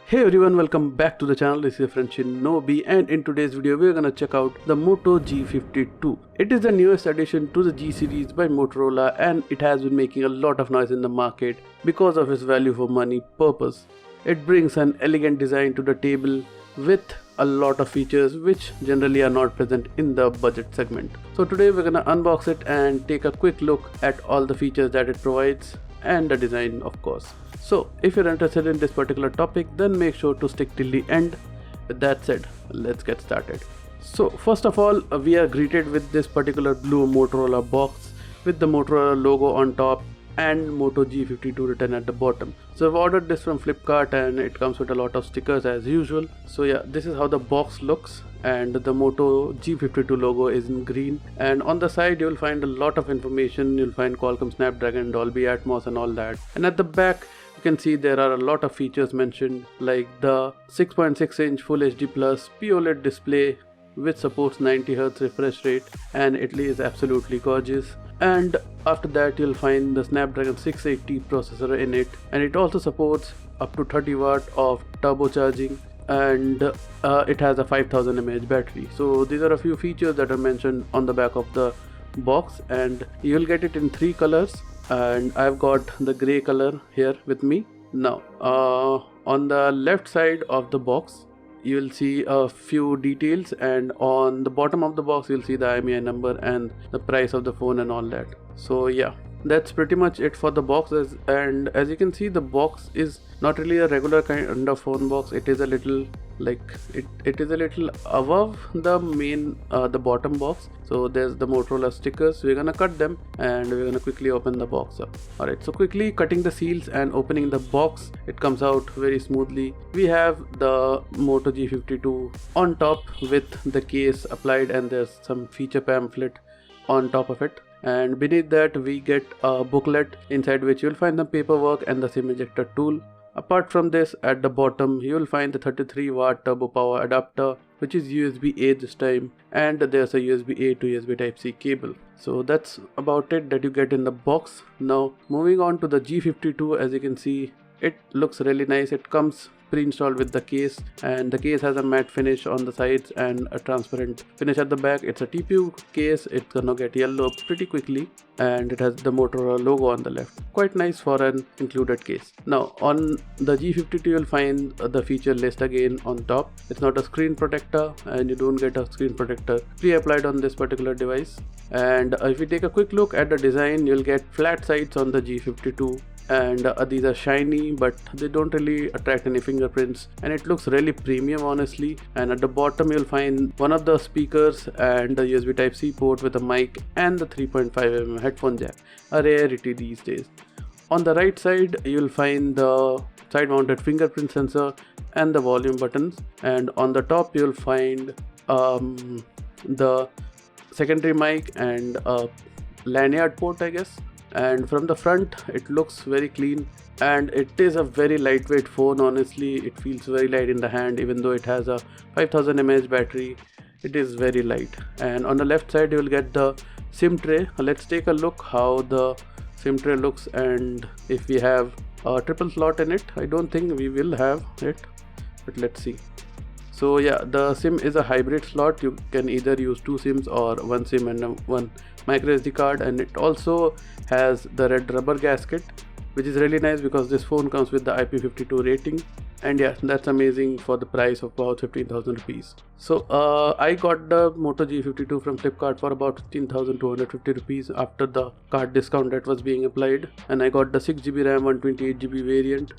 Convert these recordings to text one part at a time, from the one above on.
Hey everyone, welcome back to the channel. This is your friend Shinobi, and in today's video we are gonna check out the Moto G52. It is the newest addition to the G series by Motorola, and it has been making a lot of noise in the market because of its value for money purpose. It brings an elegant design to the table with a lot of features which generally are not present in the budget segment. So today we're gonna unbox it and take a quick look at all the features that it provides and the design, of course. So if you're interested in this particular topic, then make sure to stick till the end. With that said, let's get started. So first of all, we are greeted with this particular blue Motorola box with the Motorola logo on top and Moto G52 written at the bottom. So I've ordered this from Flipkart and it comes with a lot of stickers as usual. So yeah, this is how the box looks, and the Moto G52 logo is in green, and on the side you'll find a lot of information. You'll find Qualcomm Snapdragon, Dolby Atmos and all that, and at the back you can see there are a lot of features mentioned, like the 6.6-inch Full HD Plus POLED display which supports 90Hz refresh rate, and it is absolutely gorgeous. And after that you'll find the Snapdragon 680 processor in it, and it also supports up to 30 watt of turbocharging, and it has a 5000 mAh battery. So these are a few features that are mentioned on the back of the box, and you'll get it in 3 colors, and I've got the gray color here with me. Now on the left side of the box you'll see a few details, and on the bottom of the box you'll see the IMEI number and the price of the phone and all that. So yeah, that's pretty much it for the boxes. And as you can see, the box is not really a regular kind of phone box. It is a little like it is a little above the main the bottom box. So there's the Motorola stickers. We're gonna cut them and we're gonna quickly open the box up. Alright, so quickly cutting the seals and opening the box, it comes out very smoothly. We have the Moto G52 on top with the case applied, and there's some feature pamphlet on top of it, and beneath that we get a booklet inside which you'll find the paperwork and the SIM ejector tool. Apart from this, at the bottom you will find the 33 watt turbo power adapter which is USB-A this time, and there's a USB-A to USB Type-C cable. So that's about it that you get in the box. Now moving on to the G52, as you can see, it looks really nice. It comes pre-installed with the case, and the case has a matte finish on the sides and a transparent finish at the back. It's a TPU case. It's gonna get yellow pretty quickly, and it has the Motorola logo on the left. Quite nice for an included case. Now on the G52 you'll find the feature list again on top. It's not a screen protector, and you don't get a screen protector pre-applied on this particular device. And if you take a quick look at the design, you'll get flat sides on the G52, and these are shiny but they don't really attract any fingerprints, and it looks really premium honestly. And at the bottom you'll find one of the speakers and the USB Type-C port with a mic and the 3.5mm headphone jack, a rarity these days. On the right side you'll find the side mounted fingerprint sensor and the volume buttons, and on the top you'll find the secondary mic and a lanyard port, I guess. And from the front it looks very clean, and it is a very lightweight phone. Honestly, it feels very light in the hand. Even though it has a 5000 mAh battery, it is very light. And on the left side you will get the SIM tray. Let's take a look how the SIM tray looks, and if we have a triple slot in it. I don't think we will have it, but let's see. So yeah, the SIM is a hybrid slot. You can either use 2 SIMs or 1 SIM and 1 micro SD card, and it also has the red rubber gasket, which is really nice because this phone comes with the IP52 rating. And yeah, that's amazing for the price of about 15,000 rupees. So I got the Moto G52 from Flipkart for about 15,250 rupees after the card discount that was being applied, and I got the 6GB RAM 128GB variant.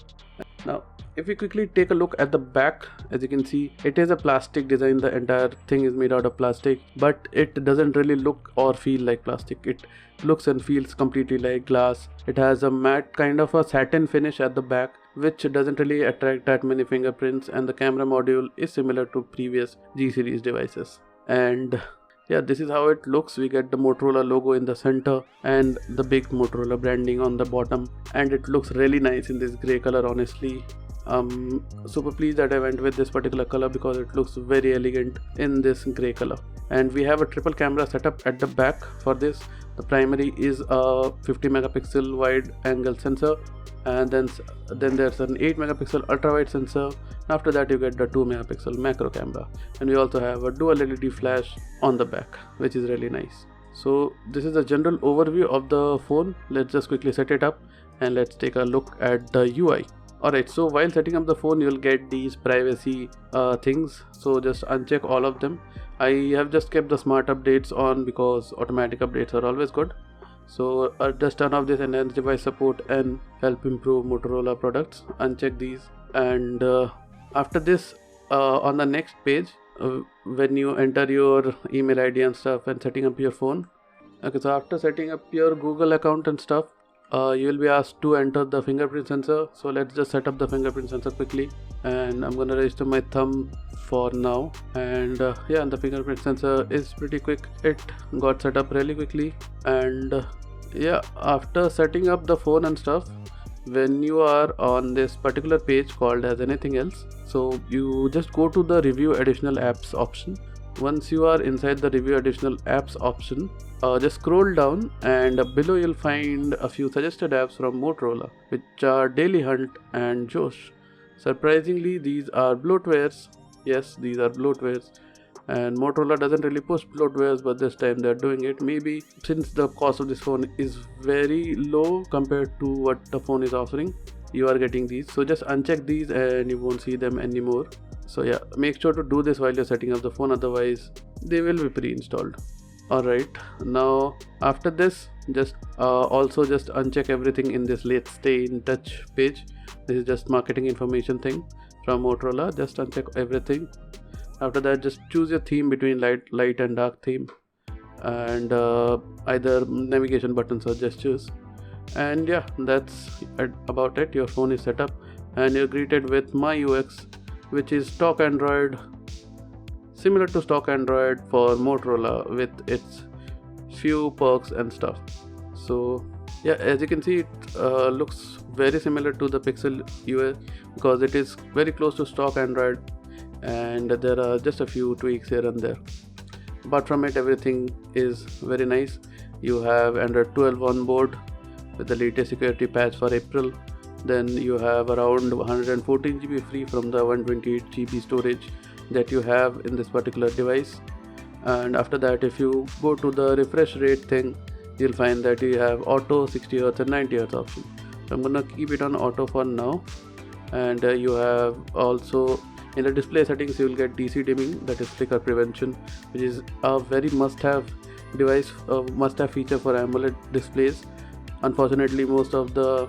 Now if we quickly take a look at the back, as you can see, it is a plastic design. The entire thing is made out of plastic, but it doesn't really look or feel like plastic. It looks and feels completely like glass. It has a matte kind of a satin finish at the back, which doesn't really attract that many fingerprints, and the camera module is similar to previous G series devices. And yeah, this is how it looks. We get the Motorola logo in the center and the big Motorola branding on the bottom, and it looks really nice in this gray color. Honestly, super pleased that I went with this particular color because it looks very elegant in this gray color. And we have a triple camera setup at the back for this. The primary is a 50 megapixel wide angle sensor, and then there's an 8 megapixel ultra wide sensor. After that you get the 2 megapixel macro camera, and we also have a dual LED flash on the back, which is really nice. So this is a general overview of the phone. Let's just quickly set it up and let's take a look at the UI. Alright, so while setting up the phone you'll get these privacy things, so just uncheck all of them. I have just kept the smart updates on because automatic updates are always good. So just turn off this enhanced device support and help improve Motorola products. Uncheck these, and after this on the next page, when you enter your email ID and stuff and setting up your phone. Okay, so after setting up your Google account and stuff, you will be asked to enter the fingerprint sensor. So let's just set up the fingerprint sensor quickly, and I'm gonna register my thumb for now. And yeah, the fingerprint sensor is pretty quick. It got set up really quickly. And yeah, after setting up the phone and stuff, when you are on this particular page called as anything else, so you just go to the review additional apps option. Once you are inside the review additional apps option, just scroll down, and below you'll find a few suggested apps from Motorola, which are Daily Hunt and Josh. Surprisingly, these are bloatwares. Yes, these are bloatwares, and Motorola doesn't really push bloatwares, but this time they're doing it. Maybe since the cost of this phone is very low compared to what the phone is offering, you are getting these. So just uncheck these and you won't see them anymore. So yeah, make sure to do this while you're setting up the phone, otherwise they will be pre-installed. Alright, now after this, just also just uncheck everything in this Let's Stay in Touch page. This is just marketing information thing from Motorola. Just uncheck everything. After that, just choose your theme between light and dark theme, and either navigation buttons or gestures. And yeah, that's about it. Your phone is set up and you're greeted with MyUX, which is stock Android, similar to stock Android for Motorola with its few perks and stuff. So yeah, as you can see, it looks very similar to the Pixel UI because it is very close to stock Android, and there are just a few tweaks here and there. Apart from it, everything is very nice. You have Android 12 on board with the latest security patch for April. Then you have around 114 GB free from the 128 GB storage that you have in this particular device. And after that, if you go to the refresh rate thing, you'll find that you have auto, 60 Hz and 90 Hz option. So I'm gonna keep it on auto for now. And you have also in the display settings, you will get DC dimming, that is flicker prevention, which is a very must-have device, must-have feature for AMOLED displays. Unfortunately, most of the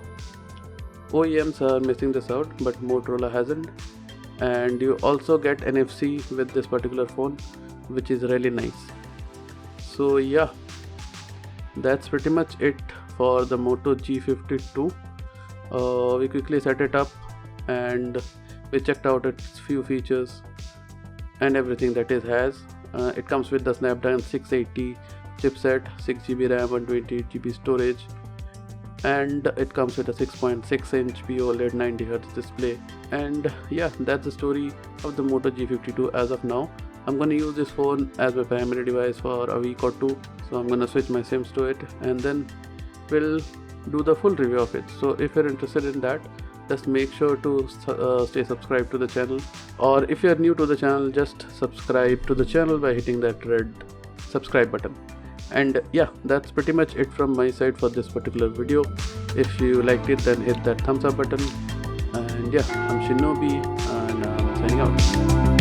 OEMs are missing this out, but Motorola hasn't. And you also get NFC with this particular phone, which is really nice. So yeah, that's pretty much it for the Moto G52. We quickly set it up and we checked out its few features and everything that it has. It comes with the Snapdragon 680 chipset, 6GB RAM, 128 GB storage, and it comes with a 6.6-inch POLED 90Hz display. And yeah, that's the story of the Moto G52 as of now. I'm going to use this phone as my primary device for a week or two, so I'm going to switch my SIMs to it and then we'll do the full review of it. So if you're interested in that, just make sure to stay subscribed to the channel, or if you're new to the channel, just subscribe to the channel by hitting that red subscribe button. And yeah, that's pretty much it from my side for this particular video. If you liked it, then hit that thumbs up button. And yeah, I'm Shinobi and I'm signing out.